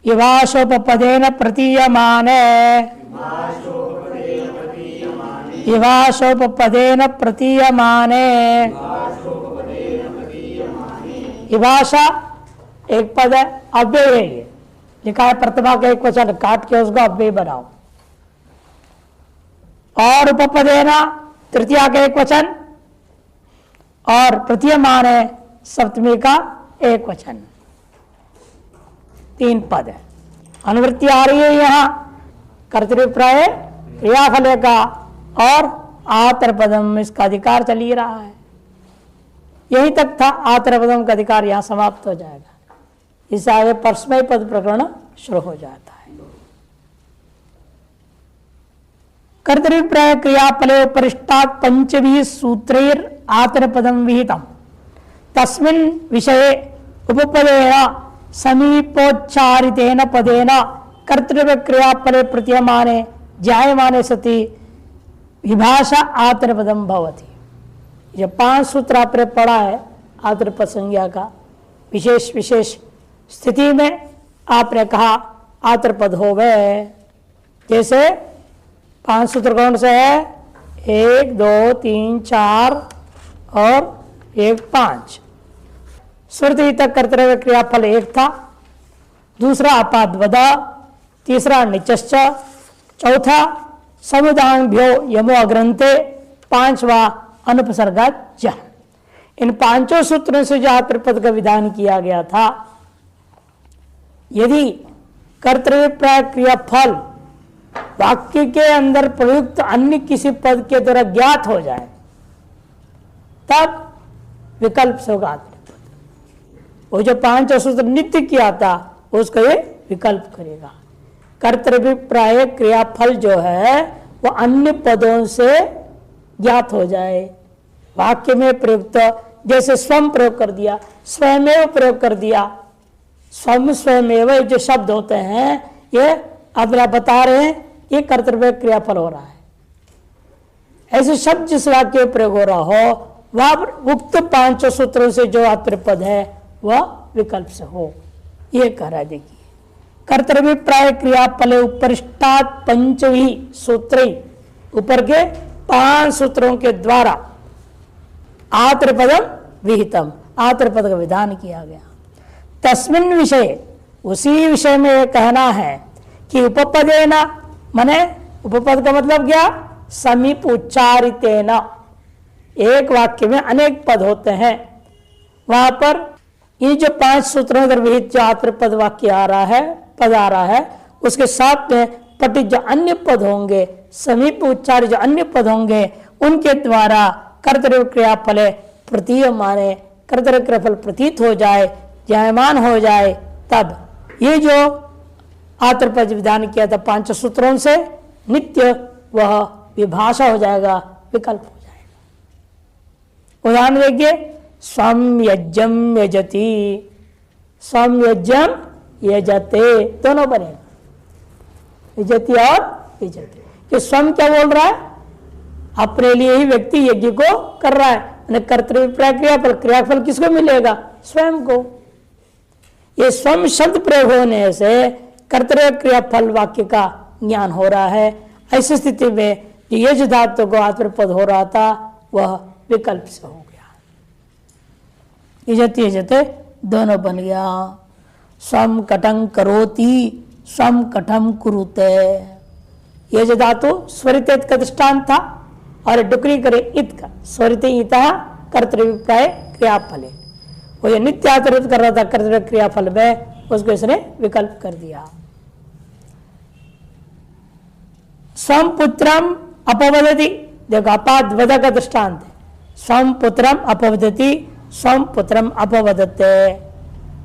इवाशोपपदेन प्रतीयमाने इवाशोपपदेन प्रतीयमाने। इवाशा एक पद है, अव्यय है, ये लिखा है प्रथमा का एक वचन, काट के उसको अव्यय बनाओ। और उपपदेना तृतीया का एक वचन, और प्रतीयमान है सप्तमी का एक वचन। 3 पद है। अनुवृत्ति आ रही है यहां कर्तृप्राय क्रियाफल का, और आतरपदम इसका अधिकार चल ही रहा है। यही तक था, आतरपदम का अधिकार यहां समाप्त हो जाएगा। इससे आगे परस्मय पद प्रकरण शुरू हो जाता है। कर्तृप्राय क्रियाफले उपरिष्टात् पंचभिः सूत्रैर् आतरपदम विहितम् तस्मिन् विषये उपपदेन समीपोच्चारितेन पदेन कर्तृव्य क्रियाफले प्रतीयमाने जायमाने सति विभाषा आतरपदम भवति। ये 5 सूत्र आपने पढ़ा है आतरपद संज्ञा का। विशेष विशेष स्थिति में आपने कहा आतरपद हो गए। जैसे 5 सूत्र कौन से है? 1, 2, 3, 4 और 1, 5। श्रुति तक कर्तव्य क्रियाफल 1 था, दूसरा अपाद्वदा, तीसरा निचश्च, चौथा समुदांभ्यो यमो अग्रंथे, 5वां अनुपसर्गात् ज। इन 5 सूत्रों से जो आतरपद का विधान किया गया था, यदि कर्तव्य प्राय क्रियाफल वाक्य के अंदर प्रयुक्त अन्य किसी पद के द्वारा ज्ञात हो जाए तब विकल्प से होगा आतरपद। वो जो 5 सूत्र नित्य किया था उसको ये विकल्प करेगा। कर्तव्य प्राय क्रियाफल जो है वो अन्य पदों से ज्ञात हो जाए, वाक्य में प्रयुक्त, जैसे स्वयं प्रयोग कर दिया, स्वयमेव प्रयोग कर दिया। स्वयं स्वयमेव जो शब्द होते हैं ये अब बता रहे हैं ये कर्तव्य क्रियाफल हो रहा है। ऐसे शब्द जिस वाक्य में प्रयोग हो रहा हो वह उक्त 5 सूत्रों से जो आतरपद है वह विकल्प से हो, ये कह रहा है। देखिए कर्तव्य प्राय क्रियाफले उपरिष्टात् पंचवी सूत्र, ऊपर के 5 सूत्रों के द्वारा आतरपदम विहितम, आतरपद का विधान किया गया। तस्मिन् विषय, उसी विषय में यह कहना है कि उपपदेना, माने उपपद का मतलब क्या? समीप उच्चारितेन। एक वाक्य में अनेक पद होते हैं, वहां पर ये जो 5 सूत्रों पर विहित जो आतरपद वाक्य आ रहा है, पद आ रहा है, उसके साथ में पठित जो अन्य पद होंगे, समीप उच्चारित जो अन्य पद होंगे, उनके द्वारा कर्तव्य क्रियाफल प्रतीयमाने, कर्तव्य क्रियाफल प्रतीत हो जाए, जायमान हो जाए, तब ये जो आतरपद विधान किया था 5 सूत्रों से नित्य, वह विभाषा हो जाएगा, विकल्प हो जाएगा। उदाहरण देखिए, स्वम यज्ञम यजति, स्वम यज्ञम यजते, दोनों बनेगा, यजति और यजते। कि स्वयं क्या बोल रहा है? अपने लिए ही व्यक्ति यज्ञ को कर रहा है। कर्तव्य प्राय क्रियाफल, क्रियाफल किसको मिलेगा? स्वयं को। ये स्वयं शब्द प्रयोग होने से कर्तव्य क्रियाफल वाक्य का ज्ञान हो रहा है। ऐसी स्थिति में ये जो धातु को आतरपद हो रहा था वह विकल्प से हो गया, यजति यजते दोनों बन गया। स्वम कटं करोति, स्वम कटं कुरुते। ये जो धातु स्वरित का दृष्टांत था, और डुकरी करे इत का, स्वरित इतः कर्तव्य प्राय क्रियाफल, वो ये नित्य आतरपद कर रहा था कर्तव्य क्रियाफल में, उसको इसने विकल्प कर दिया। स्वम पुत्रम अपवदति, देखो अपाद्वद का दृष्टांत है। स्वम पुत्रम अपवदति, स्वम पुत्रम अपवदते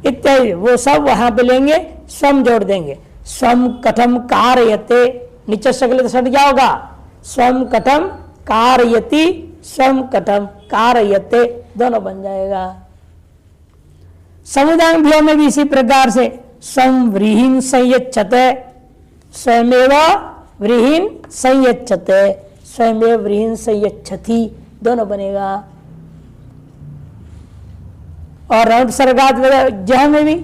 इत्यादि, वो सब वहां पे लेंगे, स्वम जोड़ देंगे। स्वम कथम कारयते, नीचे शक्ल दृष्टांत क्या होगा? स्वम कथम कारयति, स्वम कथम कारयते, दोनों बन जाएगा। समुदाय में भी इसी प्रकार से स्वम व्रीहिं संयच्छते, स्वयमेव व्रीहिं संयच्छते, स्वयमेव व्रीहिं संयच्छति, दोनों बनेगा। और अनुपसर्गात् जह में भी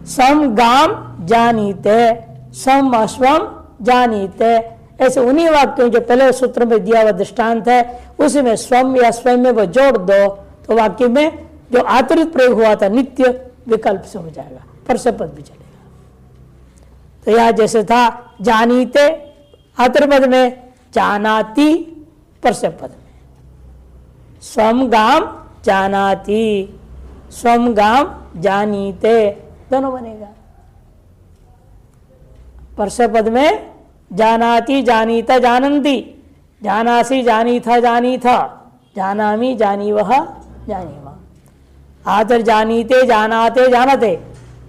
स्वम गाम जानीते, स्वम अश्वम जानीते, ऐसे उन्हीं वाक्यों जो पहले सूत्र में दिया हुआ दृष्टांत है उसी में स्वम या स्वयं में वो जोड़ दो तो वाक्य में जो आतरित प्रयोग हुआ था नित्य विकल्प से हो जाएगा, परस्य पद भी चलेगा। तो यह जैसे था जानीते आतरित पद में, जानाति परस्य पद में, स्वम गाम जानाति, स्वम गाम जानीते दोनों बनेगा। परस्य पद में जानाति जानीता जानन्ति, जानासि जानीथा जानीथा, जानामि जानीवः जानीमा। आतर जानीते जानाते जानते,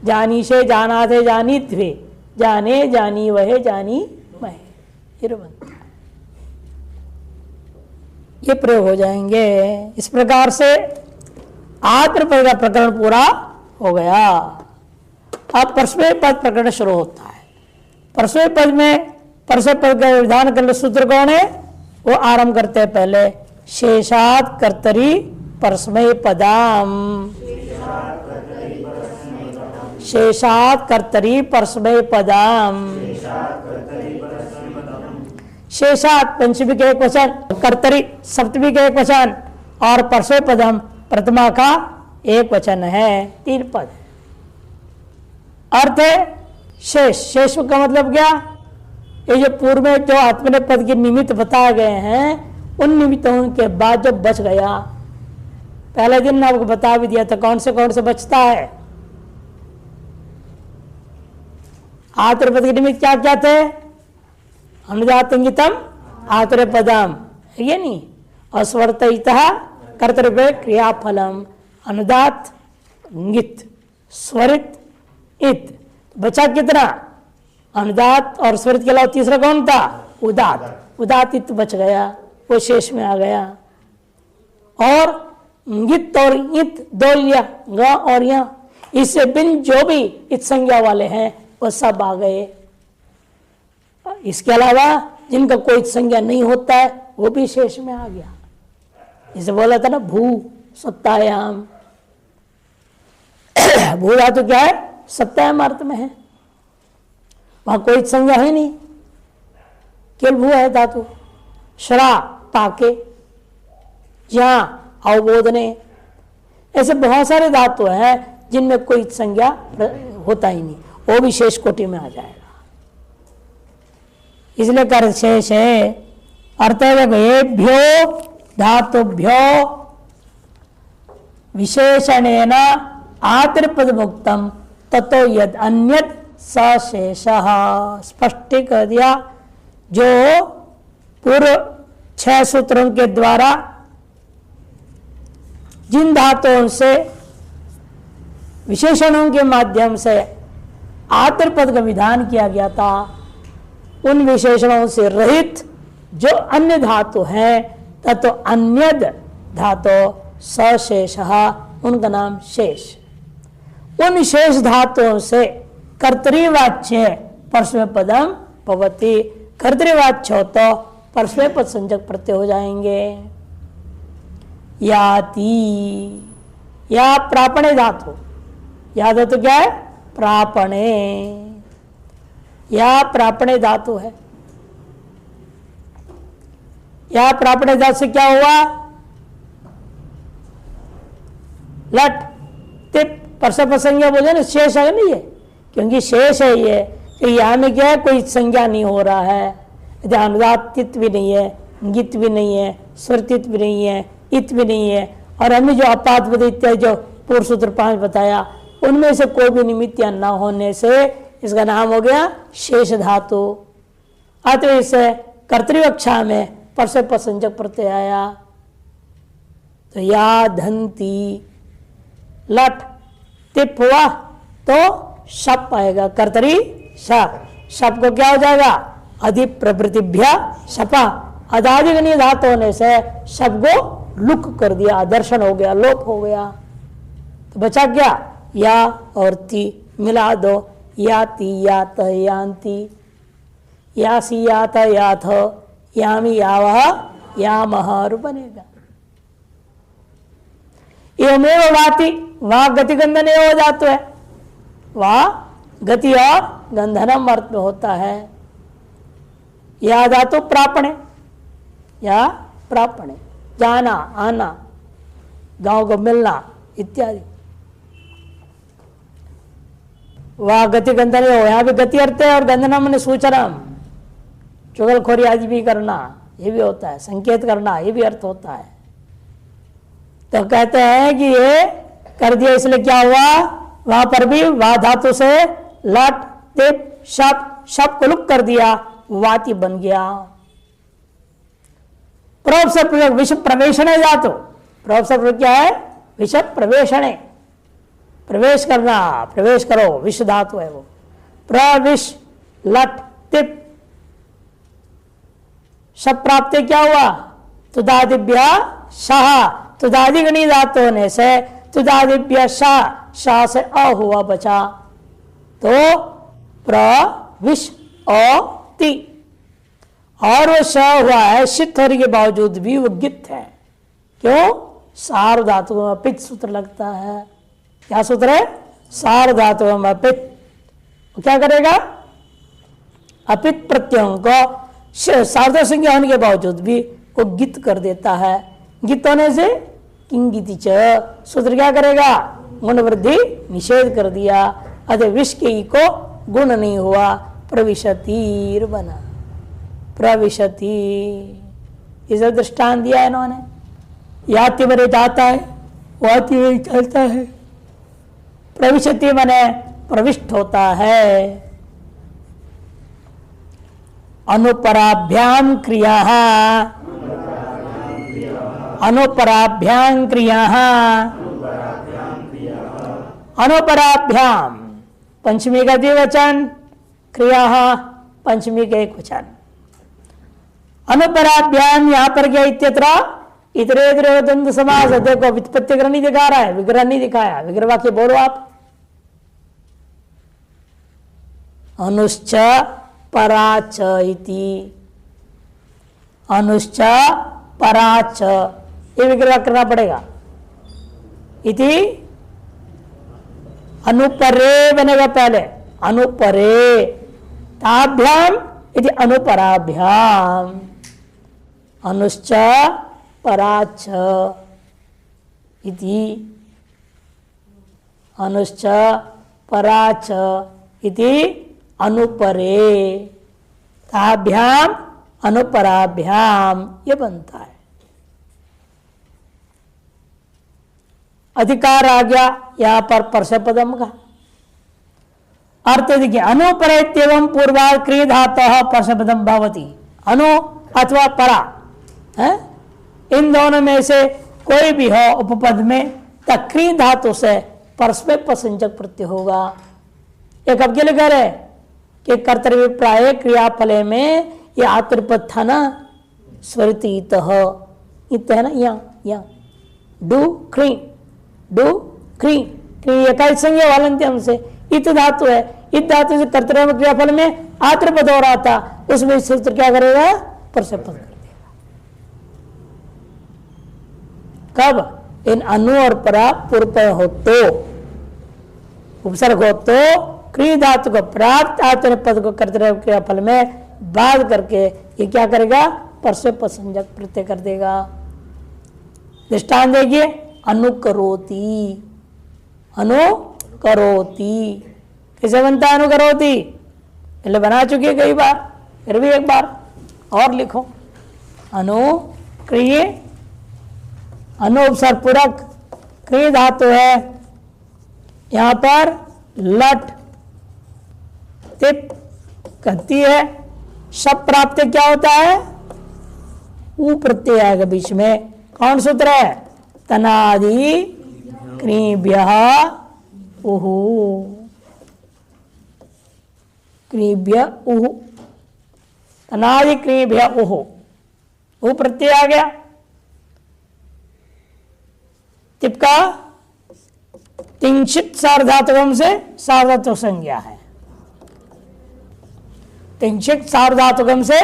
जानीशे जानाते जानीध्वे, जाने जानी वहे जानी महे, ये बनता है। ये प्रयोग हो जाएंगे। इस प्रकार से आत्र पद का प्रकरण पूरा हो गया। अब परस्मै पद प्रकरण शुरू होता है। परस्मै पद में परस्मै पद का विधान करने सूत्र कौन है? वो आरंभ करते हैं पहले, शेषात् कर्तरि परस्मै पदाम, शेषात् कर्तरि परस्मै पदाम। शेषात् पंचमी का एक वचन, कर्तरि सप्तमी का एक वचन और परस्मै पदम प्रथमा का एक वचन है, 3 पद। अर्थ है शेष, शेष का मतलब क्या? ये जो पूर्व में जो आत्मने पद के निमित्त बताए गए हैं उन निमित्तों के बाद जो बच गया, पहले दिन आपको बता भी दिया था कौन से बचता है। आत्र पद के निमित्त क्या क्या थे? अनुदातंगितम आत्र पदम, है ये नहीं? अस्वर्तयितः कर्तव्य क्रियाफलम, अनुदात इंगित स्वरित इत, बचा कितना? अनुदात और स्वरित के अलावा तीसरा कौन था? उदात, उदात इत बच गया, वो शेष में आ गया। और इंगित और इत दो लिया, ग और या, इससे बिन जो भी इत संज्ञा वाले हैं वो सब आ गए। इसके अलावा जिनका कोई संज्ञा नहीं होता है वो भी शेष में आ गया। इसे बोला था ना भू सत्तायाम, भू धातु क्या है? सत्तायाम अर्थ में है, वहां कोई संज्ञा है नहीं, केवल भू है धातु। श्रा पाके, जहां अवबोधने, ऐसे बहुत सारे धातु हैं जिनमें कोई संज्ञा होता ही नहीं, वो भी शेष कोटि में आ जाएगा। इसलिए कर शेष है। अर्थ येभ्यो धातुभ्यो विशेषणेन आत्रिपद मुक्तम ततो यद अन्यत सशेषः, स्पष्ट कर दिया। जो पूर्व 6 सूत्रों के द्वारा जिन धातुओं से विशेषणों के माध्यम से आत्रिपद का विधान किया गया था, उन विशेषणों से रहित जो अन्य धातु हैं ततो अन्यद धातु सशेषः, उनका नाम शेष। उन शेष धातुओं से कर्तृवाच्य परस्मै पदम भवति, कर्तृवाच्य हो तो परस्मै पद संज्ञक प्रत्यय हो जाएंगे। याति, या प्रापणे धातु, या धातु क्या है? प्रापणे, या प्रापणे धातु है। या प्रापणे धातु से क्या हुआ? लट तिप परस्मै पद संज्ञा बोले ना, शेष है नहीं है, क्योंकि शेष है ये, कि यहाँ में क्या है? कोई संज्ञा नहीं हो रहा है, अनुदात भी नहीं है, गित भी नहीं है, स्वरतित भी नहीं है, इत भी नहीं है, और हमने जो अपात पद इत्यादि जो पूर्व सूत्र 5 बताया उनमें से कोई भी निमित्त या न होने से इसका नाम हो गया शेष धातु। अतः इसे कर्तृवक्षा में परस्मै पद संज्ञक प्रत्यय आया। तो या धंती लट तिप हुआ तो शप आएगा, कर्तरी शप, शप को क्या हो जाएगा? अधिक प्रवृत्तिभ्य शपा, अदादिगणीय धातु होने से शब को लुक कर दिया, दर्शन हो गया, लोप हो गया। तो बचा क्या? या और ती मिला दो, याति यात यान्ति, यासी यात याथ, यामी यावह यामह बनेगा। एवमेव वाति, वहां गतिगंधन हो जाता है, वह गति और गंधनम अर्थ में होता है। या धातु प्रापणे, या प्रापणे, जाना आना, गांव को मिलना इत्यादि। वह गति गंधन हो, यहाँ भी गति अर्थ है और गंधनम ने सूचनम, चुगलखोरी आदि भी करना ये भी होता है, संकेत करना ये भी अर्थ होता है। तो कहते हैं कि ये कर दिया इसलिए क्या हुआ, वहां पर भी वा धातु से लट तिप शप को लुक कर दिया, वाति बन गया। प्रोप से प्रयोग विषय प्रवेशने धातु, प्रोप से प्रयोग क्या है, विषय प्रवेशने, प्रवेश करना, प्रवेश करो, विष धातु है वो। प्रविश लट तिप शब प्राप्ति क्या हुआ, तुदादिभ्य शाह, तुदादि गणी धातु होने से तुदादिभ्य शाह से अ हुआ बचा, तो प्रविश ति, और वो श हुआ है शित होने के बावजूद भी वो गित है। क्यों, सार धातु में पित्त सूत्र लगता है। क्या सूत्र है, सार धातु में पित्त, क्या करेगा, अपित प्रत्ययों को सार्वधातुक संज्ञा होने के बावजूद भी वो गित कर देता है। गित होने से किंगिति च, सूत्र क्या करेगा, गुण वृद्धि निषेध कर दिया। अतः विष के ई को गुण नहीं हुआ, प्रविशतीर बना, प्रविशति, इसे दृष्टांत दिया है इन्होंने। याति बने जाता है, वाति बने चलता है, प्रविशति मने प्रविष्ट होता है। अनुपराभ्याम क्रिया, अनुपराभ्याम क्रिया, अनुपराभ्याम पंचमी का द्विवचन, क्रिया पंचमी का एक वचन। अनुपराभ्याम यहां पर क्या, इत्यत्र इतरेतर द्वंद्व समास, देखो व्युत्पत्ति ग्रह नहीं दिखा रहा है, विग्रह नहीं दिखाया, विग्रह वाक्य बोलो आप। अनुश्च पराच इति, अनुश्च पराच, ये विग्रह करना पड़ेगा। इति अनुपरे बनेगा पहले, अनुपरे, ताभ्याम इति अनुपराभ्याम, अनुश्च पराच इति, अनुश्च पराच इति अनुपरे, ताभ्याम अनुपराभ्याम, ये बनता है। अधिकार आ गया यहां पर परस्य पदम का अर्थ देखिए, अनुपरेत्येवं पूर्वार्ध क्रिय धातुः परस्य पदम भवति। अनु अथवा परा है, इन दोनों में से कोई भी हो उपपद में, तक्री धातु से परस्मै प्रसंजक प्रत्यय होगा। एक अब के लिए कह रहे कि कर्तव्य प्राय क्रियाफले में ये आत्मपद था ना, स्वरिति इत है ना, यहाँ डू क्री, डू क्री, क्री संज्ञा वालंत्यम से इत धातु है, इत धातु से कर्तव्य क्रियाफल में आत्मपद हो रहा था, उसमें सूत्र क्या करेगा, परस्मै पद कर देगा। कब, इन अनु और परा पूर्व हो तो, उपसर्ग हो तो क्रिया धातु को प्राप्त आत्म पद को कर्तव्य क्रियाफल में बाध करके ये क्या करेगा, परस्मै प्रसंजक प्रत्यय कर देगा। दृष्टांत देखिए, अनुकरोति, अनुकरोति कैसे बनता है, अनुकरोति पहले बना चुके कई बार, फिर भी एक बार और लिखो। अनु क्रिय, अनु उपसर्ग पूरक क्रिय धातु है, यहां पर लट तिप कहती है, शब प्राप्त क्या होता है, ऊ प्रत्यय आएगा बीच में। कौन सूत्र है, तनादि क्रिभ्यः उहु, क्रिभ्य उहु, तनादि क्रिभ्य उहु, ऊ प्रत्यय आ गया। तिपका तिंशित सार्वधातुकम से सार्वधातुक संज्ञा है, तिंशित सार्वधातुकम से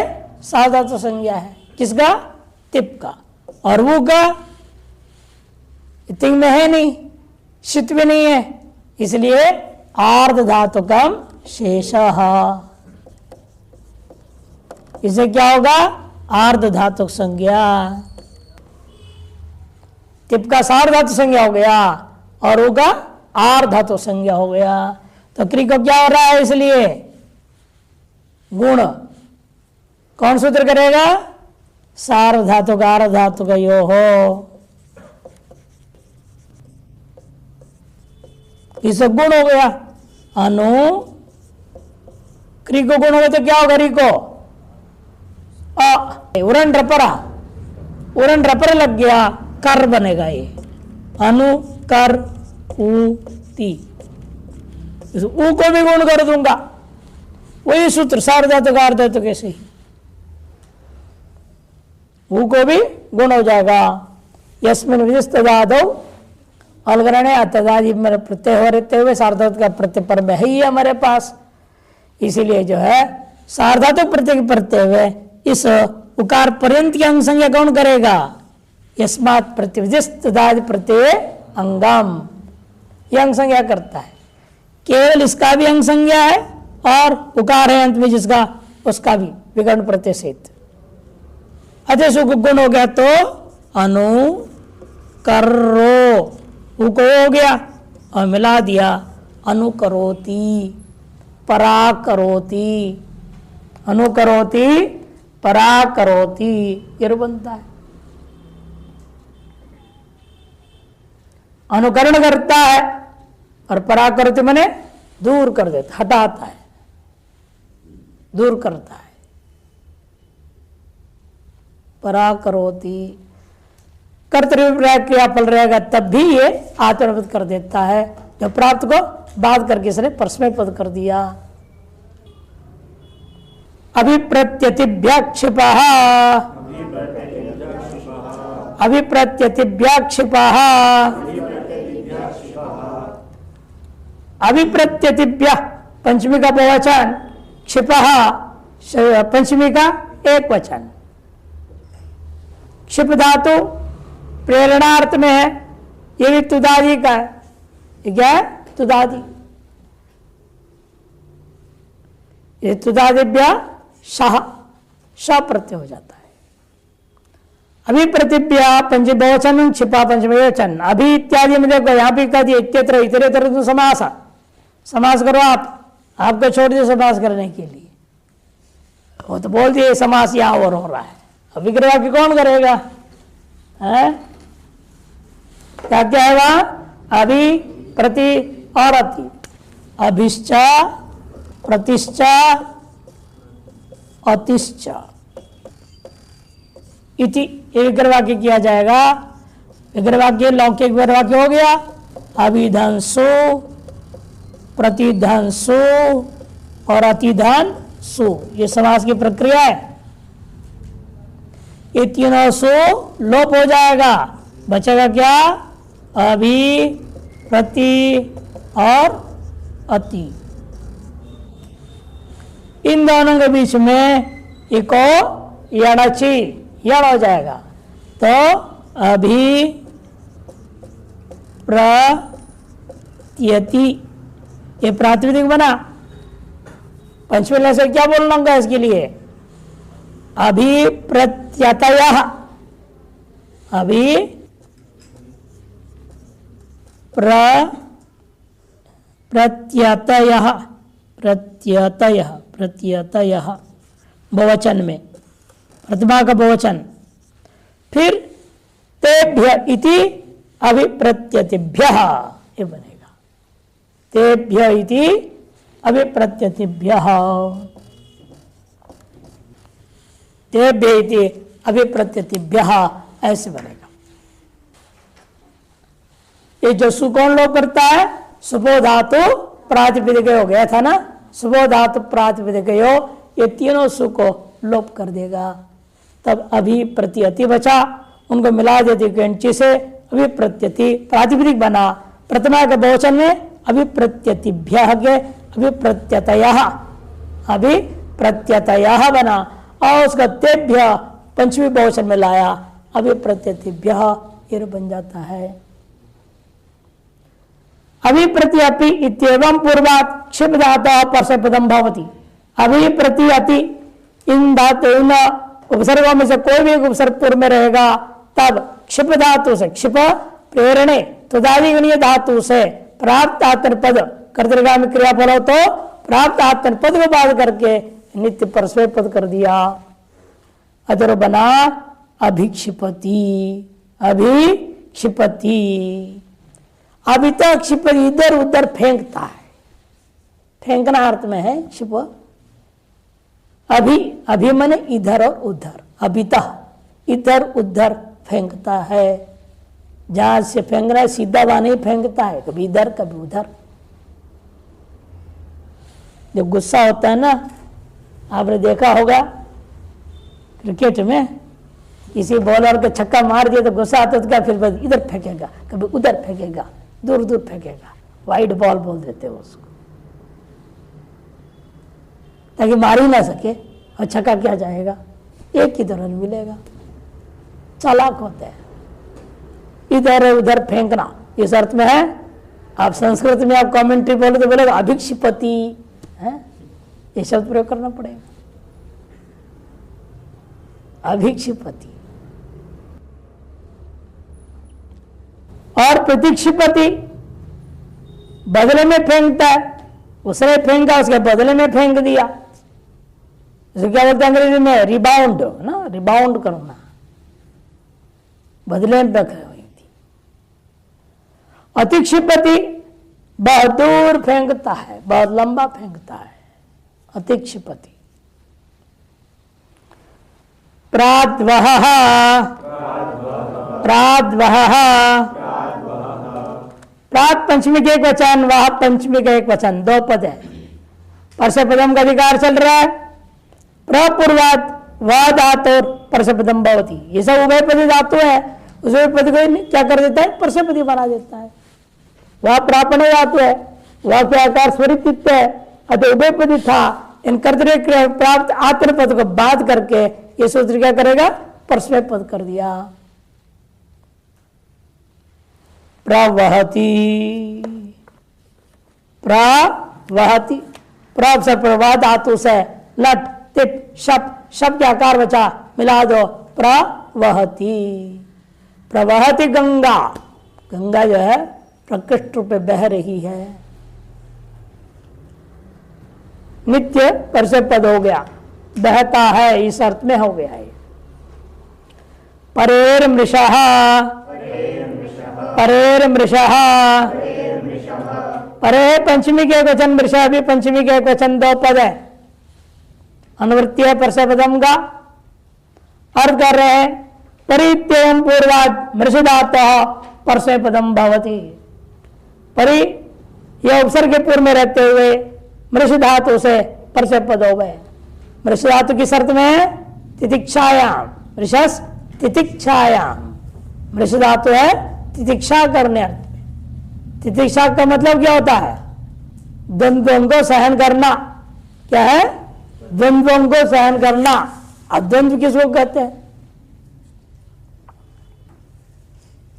सार्वधातुक संज्ञा है, किसका, तिप का। और वो का तिंग में है नहीं, शित भी नहीं है, इसलिए आर्ध धातुकम शेषः। इसे क्या होगा? आर्ध धातुक संज्ञा। तिप का सार्ध धातु संज्ञा हो गया और ऊ का आर्ध धातु संज्ञा हो गया। तो क्री को क्या हो रहा है? इसलिए गुण कौन सूत्र करेगा? सार्ध धातु का अर्ध धातु का यो हो, इसे गुण हो गया। अनु क्री को गुण हो गया तो क्या होगा? री को उरन रपरा, उरन रपर लग गया, कर बनेगा ये। अनु कर उ ती, ऊ को भी गुण कर दूंगा, वही सूत्र सार्ध धातु का अर्ध धातु कैसे ही ऊ को भी गुण हो जाएगा। यस्मिन विस्तदादौ अलग्रहणे अतदादि मेरे प्रत्यय हो रहते हुए सार्वधातुक का प्रत्यय पर में ही है हमारे पास। इसीलिए जो है सार्वधातुक प्रत्यय के प्रत्यय हुए इस उकार पर्यंत की अंग संज्ञा कौन करेगा? यस्मात् प्रत्यय प्रत्यय अंगम, यह अंग संज्ञा करता है। केवल इसका भी अंग संज्ञा है और उकार है अंत में जिसका, उसका भी विकर्ण प्रत्यय सहित। अतः गुण हो गया तो अनु करो, उ को हो गया और मिला दिया अनुकरोति, पराकरोति, अनुकरोति पराकरोति, ये बनता है। अनुकरण करता है और पराकरोति माने दूर कर देता, हटाता है, दूर करता है। पराकरोति कर्तव्य क्रियाफल रहेगा तब भी ये आत्मनिर्भर कर देता है। जो प्राप्त को बात करके इसने परस्मय पद कर दिया। अभिप्रत्यतिभ्याक्षिपः, अभिप्रत्यतिभ्याक्षिपः, अभिप्रत्यतिभ्य पंचमी का बहुवचन, क्षिपः पंचमी का एक वचन। क्षिप धातु प्रेरणार्थ में है, ये भी तुदादी का है। ये क्या है? तुदादी। ये तुदादिभ्य शाह, शाह प्रत्यय हो जाता है। अभी प्रतिभ्या पंच बहुवचन, क्षिपा पंचमी वचन। अभी इत्यादि में देखो यहां भी कह दिया इत्यत्र इतरेतर तो समास, समास करो आपको छोड़ दिए समास करने के लिए। वो तो बोल दिए समास यहां और हो रहा है, अब विग्रह की कौन करेगा? है क्या क्या है वहां? अभि प्रति और अति, अभिश्चा प्रतिश्चा अतिश्चा इति, ये विग्रहवाक्य किया जाएगा। विग्रहवाक्य लौकिक विग्रहवाक्य हो गया। अभिधंसु प्रतिधंसु और अतिधंसु, ये समास की प्रक्रिया है। ये तीनों सु लोप हो जाएगा, बचेगा क्या? अभि प्रति और अति। इन दोनों के बीच में इको यड़ची, यड़ हो जाएगा। तो अभि प्रत्यति, ये प्रातिपदिक बना। पंचमी से क्या बोलना होगा इसके लिए? अभिप्रत्यतयः, प्रत्यतयः, प्रत्यतयः, प्रत्यतयः बहुवचन में, प्रथमा का बहुवचन। फिर तेभ्य इति अभिप्रत्यतिभ्यः, ये बनेगा तेभ्य इति अभिप्रत्यतिभ्यः, तेभ्य इति अभिप्रत्यतिभ्यः, ऐसे बनेगा। ये जो सु कौन लोप करता है? सुबो धातु प्रातिपदिक हो गया था ना, सुबो धातु प्रातिपदिक, ये तीनों सु को लोप कर देगा। तब अभी प्रत्यति बचा, उनको मिला देती कैंची से अभिप्रत्यति प्रातिपदिक बना। प्रथमा के बहुवचन में अभिप्रत्यतिभ्यः के अभिप्रत्यतयः, अभिप्रत्यतयः बना और उसका तेभ्य पंचमी बहुवचन में लाया, अभिप्रत्यतिभ्यः, ये बन जाता है। अभी प्रति अपि इत्येवं पूर्वात् क्षिप धातु परस्मैपदम भवति। अभी प्रति अति इन धातु इन उपसर्गों में से कोई भी उपसर्ग पूर्व में रहेगा तब क्षिप धातु से, क्षिप प्रेरणे तुदादिगणीय धातु से प्राप्त आत्मन पद कर्तृगामी क्रियाफल हो तो प्राप्त आत्मन पद को बाध करके नित्य परस्मै पद कर दिया। अतः बना अभिक्षिपति, अभिक्षिपति। अभी तक क्षिपति इधर उधर फेंकता है, फेंकना अर्थ में है क्षिप। अभी माने इधर और उधर, अभितः इधर उधर फेंकता है। जहां से फेंकना है सीधा वहां नहीं फेंकता है, कभी इधर कभी उधर। जब गुस्सा होता है ना, आपने देखा होगा क्रिकेट में किसी बॉलर के छक्का मार दिया तो गुस्सा आता तो क्या फिर इधर फेंकेगा, कभी उधर फेंकेगा, दूर दूर फेंकेगा, वाइड बॉल बोल देते हो उसको, ताकि मार ही ना सके और छक्का क्या जाएगा, एक ही तरह मिलेगा। चालाक होते हैं, इधर उधर फेंकना इस अर्थ में है। आप संस्कृत में आप कमेंट्री बोले तो बोलेगा अभिक्षिपति है, ये शब्द प्रयोग करना पड़ेगा, अभिक्षिपति। और प्रतिक्षिपति बदले में फेंकता है, उसने फेंका उसके बदले में फेंक दिया, इसे क्या बोलते हैं अंग्रेजी में, रिबाउंड ना, रिबाउंड करना, बदले में फेंक हुई थी। अतिक्षिपति बहुत दूर फेंकता है, बहुत लंबा फेंकता है, अतिक्षिपति। प्राद्वह, प्राद्वह, प्रात पंचमी के एक वचन, वह पंचमी का एक वचन, दो पद है। परस्मैपदम का अधिकार चल रहा है। प्रपूर्वात वह धातु परस्मैपदम भवति, ये सब उभयपदी धातु है, उस उभयपदी को क्या कर देता है, परस्मैपदी बना देता है। वह प्रापण धातु है, वह क्या आकार स्वरित है, अतः उभयपदी था। इन कर्तृ प्राप्त आत्मपद को बाध करके ये सूत्र क्या करेगा, परस्मै पद कर दिया। प्रवहति, प्रवहति, प्र से प्रवाह धातु से लट तिप शप, शब्द आकार बचा, मिला दो, प्रवहति। प्रवहति गंगा, गंगा जो है प्रकृष्ट रूप में बह रही है, नित्य परस्मै पद हो गया, बहता है इस अर्थ में हो गया है। परेर मृषः, परेर मृषः, परे पंचमी के एक वचन, मृषः भी पंचमी के एक वचन, दो पद है, अनुवृत्ति है परस्मैपदम का। अर्थ कर रहे हैं परित्ययम पूर्वाद मृष धातुः परस्मैपदम भवति। परि यह उपसर्ग के पूर्व में रहते हुए मृष धातु से परस्मै पद हो गए। मृष धातु किस अर्थ में है, तितिक्षायाम, मृषस तितिक्षायाम, मृष धातु है तितिक्षा करने अर्थ में। तितिक्षा का मतलब क्या होता है, द्वंद्वों को सहन करना। क्या है, द्वंद्वों को सहन करना। अब द्वंद्व किसको कहते हैं,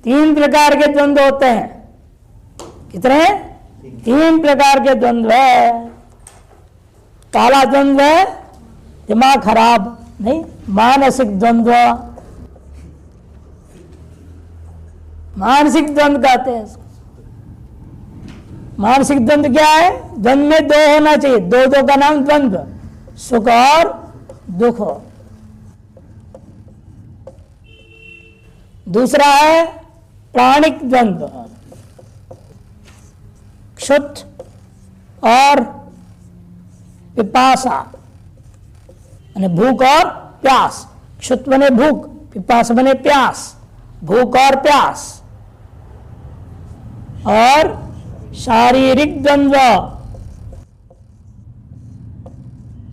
तीन प्रकार के द्वंद्व होते हैं। कितने, तीन प्रकार के द्वंद्व है। काला द्वंद्व है दिमाग खराब, नहीं, मानसिक द्वंद्व, मानसिक द्वंद्व कहते हैं इसको। मानसिक द्वंद्व क्या है, द्वंद्व में दो होना चाहिए, दो दो का नाम द्वंद्व, सुख और दुख। दूसरा है प्राणिक द्वंद्व, क्षुत् और पिपासा, भूख और प्यास। क्षुत् बने भूख, पिपास बने प्यास, भूख और प्यास। और शारीरिक द्वंद्व,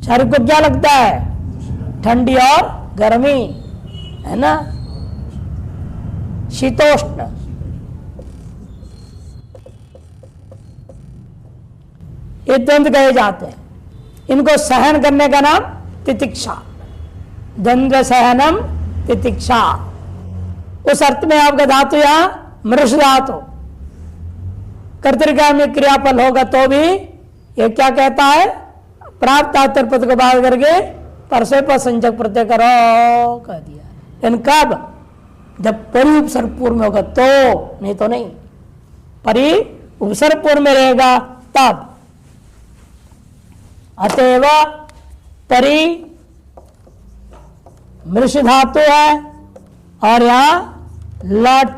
शरीर को क्या लगता है, ठंडी और गर्मी, है ना, शीतोष्ण। ये द्वंद्व कहे जाते हैं। इनको सहन करने का नाम तितिक्षा, द्वंद्व सहनम तितिक्षा। उस अर्थ में आपका धातु यहां मृष धातु, कर्तृगामी क्रियापल होगा तो भी ये क्या कहता है, प्राप्त आतर पद को बात करके परसे पर संजक प्रत्यय करो कह दिया। लेकिन कब, जब परि उपसर्ग पूर्व में होगा तो, नहीं तो नहीं। परि उपसर्ग पूर्व में रहेगा तब। अतएव परि मृष धातु है और यहां लट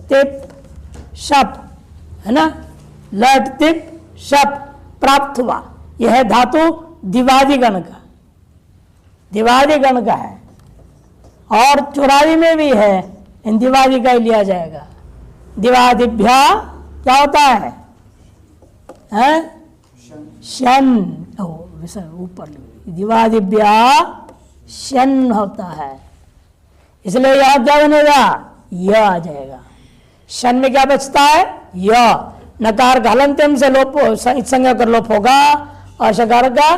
तिप शप है ना, लट तिप शप प्राप्त हुआ। यह है धातु दिवादी गण का, दिवादी गण का है और चुरादी में भी है, इन दिवादी का ही लिया जाएगा। दिवादिभ्या क्या होता है, शन, ऊपर दिवादिभ्या शन होता है, इसलिए यहां क्या बनेगा, य आ जाएगा। शन में क्या बचता है, य। नकार का हलंत्यम से लोप संज्ञा कर लोप होगा और शकार का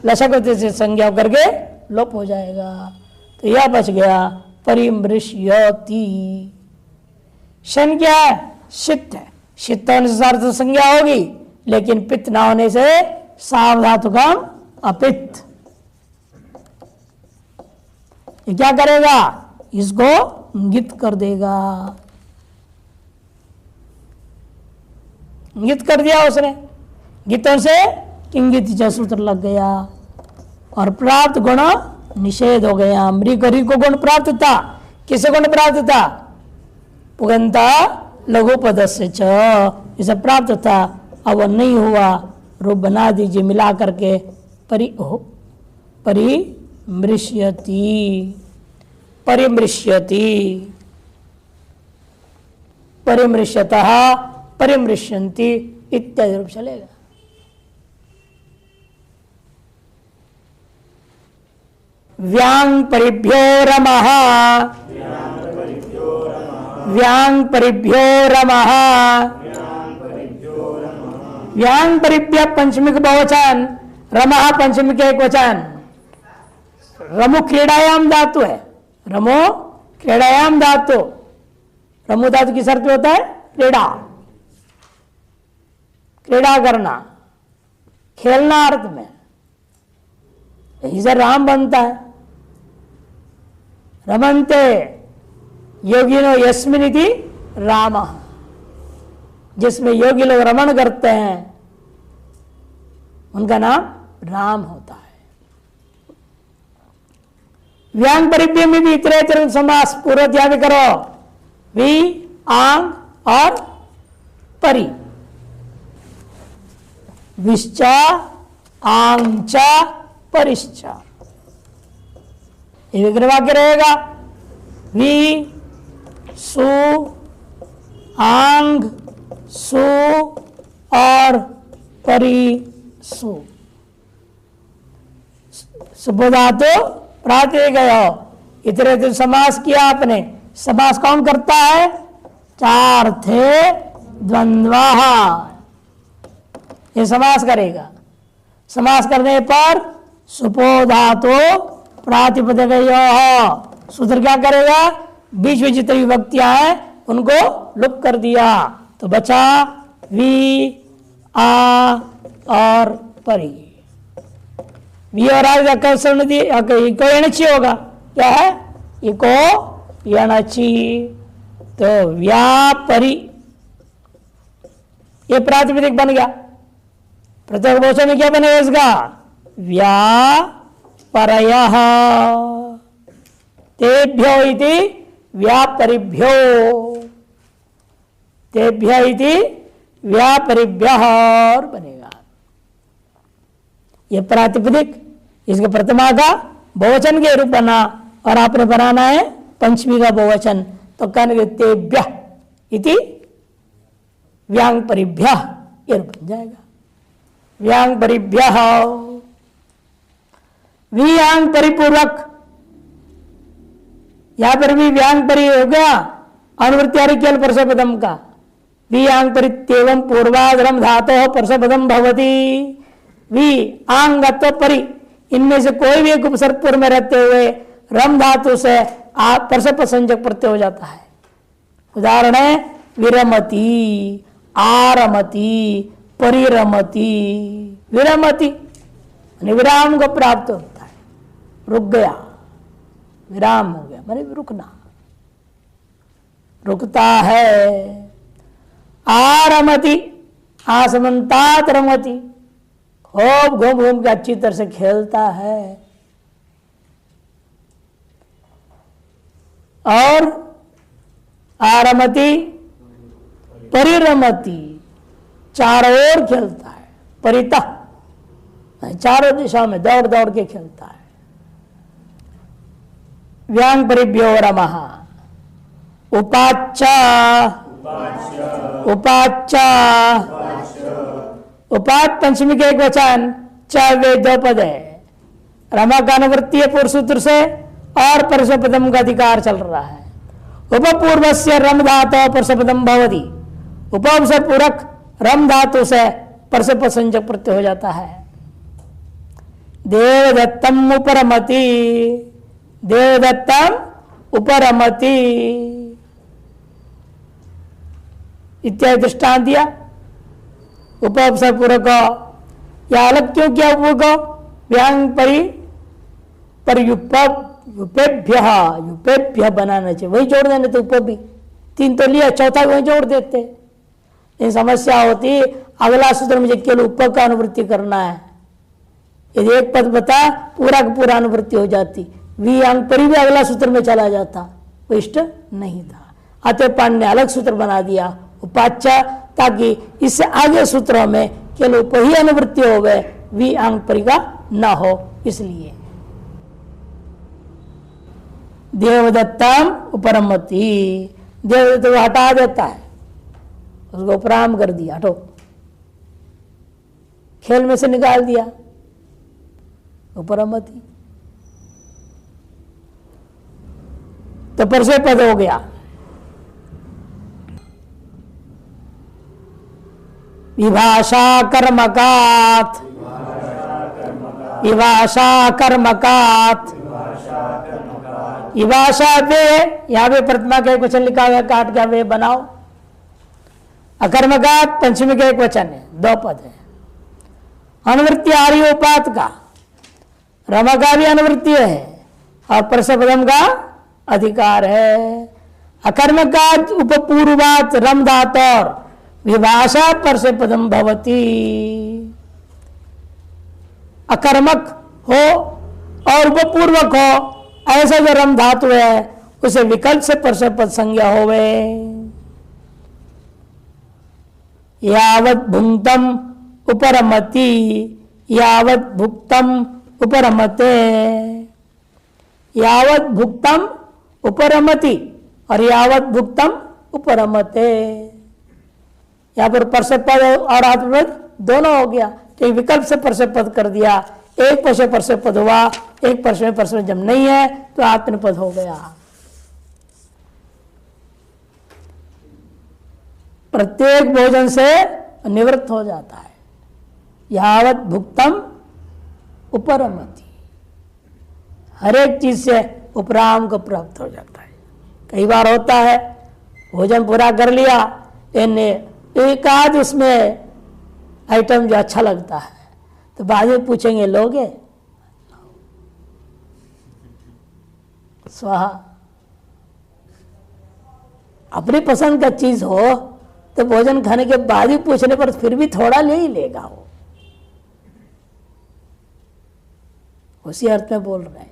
लशक से संज्ञा करके लोप हो जाएगा। तो यह बच गया परिमृश्यति। शन क्या है, शित है। शित होने से सार्थ संज्ञा होगी, लेकिन पित्त ना होने से सावधातुकम अपित्त। ये क्या करेगा, इसको इंगित कर देगा। इंगित कर दिया उसने, गीतों से इंगित सूत्र लग गया और प्राप्त गुण निषेध हो गया। मृगरी को गुण प्राप्त था, किसे गुण प्राप्त था, पुगंता लघु पदस्य च, इसे प्राप्त था। अब वह नहीं हुआ, रूप बना दीजिए मिला करके परिमृश्यति, परिमृश्यति, परिमृश्यतः, परिमृश्यन्ति इत्यादि रूप चलेगा। व्यांग परिभ्यो रमः, व्यांग परिभ्यो रमः, व्यांग परिभ्य पंचमी का बहुवचन, रमः पंचमी का एक वचन। रमु क्रीड़ायाम धातु है, रमो क्रीड़ायाम धातु। रमु धातु किस अर्थ में होता है, क्रीड़ा, क्रीड़ा करना, खेलना अर्थ में। इसे राम बनता है। रमन्ते योगिनो यस्मिनिति रामः, जिसमें योगी लोग रमण करते हैं उनका नाम राम होता है। व्यांग परिभ्य में भी इतरेतर समास पूर्व ध्यान करो, वी आंग और परि, विश्चा आंगचा परिश्चा, ये विग्रह वाक्य रहेगा। वी सु आंग सु और परि सु, सुबधातु प्रातिक गयो। इतरेतर समास किया आपने। समास कौन करता है, चार थे द्वंद्वः, ये समास करेगा। समास करने पर सुपोधातो प्रातिपदिकयोः, सूत्र क्या करेगा, बीच में जितनी विभक्तियां हैं उनको लुप्त कर दिया, तो बचा वी आ और परि। वी और आ कौन दी, इको यणची होगा, क्या है, इको यणची, तो व्यापरि, ये प्रातिपदिक बन गया। प्रत्येक बहुवचन में क्या बनेगा इसका, व्यापरयः, तेभ्यो इति व्यापरिभ्यो, तेभ्य इति व्यापरिभ्यः और बनेगा। ये प्रातिपदिक, इसके प्रथमा का बहुवचन के रूप बना और आपने बनाना है पंचमी का बहुवचन, तो कहेंगे तेभ्य इति व्यांग परिभ्यः, ये रूप बन जाएगा। व्यांग परिभ्यः, व्यांग परिपूर्वक, यहां पर भी व्यांग परि हो गया, अनुवृत्ति केवल परसपदम का। व्यांग परित्येवं पूर्वाधरम धातोः परसपदम भवति। वी आंग तो परि, इनमें से कोई भी एक उपसर्ग पूर्व में रहते हुए रम धातु से आप परसप संजक प्रत्यय हो जाता है। उदाहरण है विरमति, आरमति, परिरमति, विरमति, विराम को प्राप्त होता है, रुक गया, विराम हो गया माने रुकना, रुकता है। आरमति, आसमंतात रमति, खूब घूम घूम के अच्छी तरह से खेलता है। और आरमति, परिरमति, चारों ओर खेलता है, परितः चारों दिशा में दौड़ दौड़ के खेलता है। व्यांग परिभ्यो रमः, उपाच्च, उपाच्च, उपात पंचमी के एक वचन, चाहे वे दो पद है। रमा का अनुवृत्ति है पूर्व सूत्र से और परसपदम का अधिकार चल रहा है। उपपूर्व से रम धातु परसपदम भवति, उपम से पूरक रम धातु से परसपद संजक प्रत्यय हो जाता है। देवदत्तम उपरमति, देवदत्तम उपरमति इत्यादि दृष्टांत दिया। उपअवसर पूर्वक या अलग क्यों किया उप को? व्यांग परि पर युपेभ्य बनाना चाहिए, वही जोड़ देने तो उप भी तीन तो लिया, चौथा वही जोड़ देते। इन समस्या होती अगला सूत्र मुझे केवल उप का अनुवृत्ति करना है, यदि एक पद बता पूरा का पूरा अनुवृत्ति हो जाती, वी अंग परि भी अगला सूत्र में चला जाता, वो इष्ट नहीं था। अतः पांड ने अलग सूत्र बना दिया उपाच्य, ताकि इससे आगे सूत्रों में केवल उप ही अनुवृत्ति हो गए, वी अंग परि का न हो। इसलिए देवदत्तम उपरमति, देवदत्त को हटा देता है, उसको उपराम कर दिया, हटो, खेल में से निकाल दिया, उपरमति। तो परसे पद हो गया। विभाषा कर्मकात, विभाषा कर्मकात, विभाषा वे, यहां पे प्रतिमा का एक वचन लिखा हुआ, काट का वे बनाओ। अकर्मकात पंचमी का एक वचन है, दो पद है। अनुवृत्ति आ रही उपात का, रमा का भी अनुवृत्ति है और परसपदम का अधिकार है। अकर्मकात उपपूर्वात रम धातोर विभाषा परसपदम भवति। अकर्मक हो और उपपूर्वक हो, ऐसा जो रम धातु है उसे विकल्प से परसपद संज्ञा होवे। यावत् भुंक्तम उपरमति, यावत् भुक्तम उपरमते, यावत् भुक्तम उपरमति और यावत् भुक्तम उपरमते। यहां पर परसपद और आत्मपद दोनों हो गया, तो विकल्प से परसपद कर दिया। एक पद से परसपद हुआ, एक पद में परसपद जब नहीं है तो आत्मपद हो गया। प्रत्येक भोजन से निवृत्त हो जाता है। यावत् भुक्तम उपरमति, हर एक चीज से उपराम को प्राप्त हो जाता है। कई बार होता है भोजन पूरा कर लिया, एक आध उसमें आइटम जो अच्छा लगता है तो बाद में पूछेंगे लोगे? स्वाहा। अपनी पसंद का चीज हो तो भोजन खाने के बाद ही पूछने पर फिर भी थोड़ा ले ही लेगा वो, उसी अर्थ में बोल रहे हैं।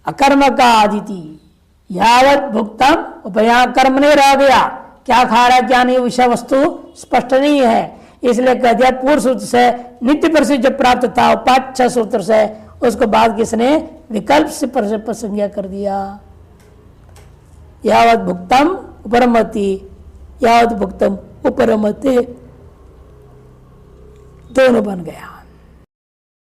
अकर्म का आदिति यावत भुक्तम, उपया कर्म नहीं रह गया, क्या खा रहा है क्या नहीं विषय वस्तु स्पष्ट नहीं है, इसलिए कह दिया पूर्व सूत्र से नित्य परिसिद्ध जो प्राप्त था उपाच्य सूत्र से, उसको बाद किसने विकल्प से पर संज्ञा कर दिया। यावत भुक्तम उपरमति, यावत भुक्तम उपरमते, दोनों बन गया।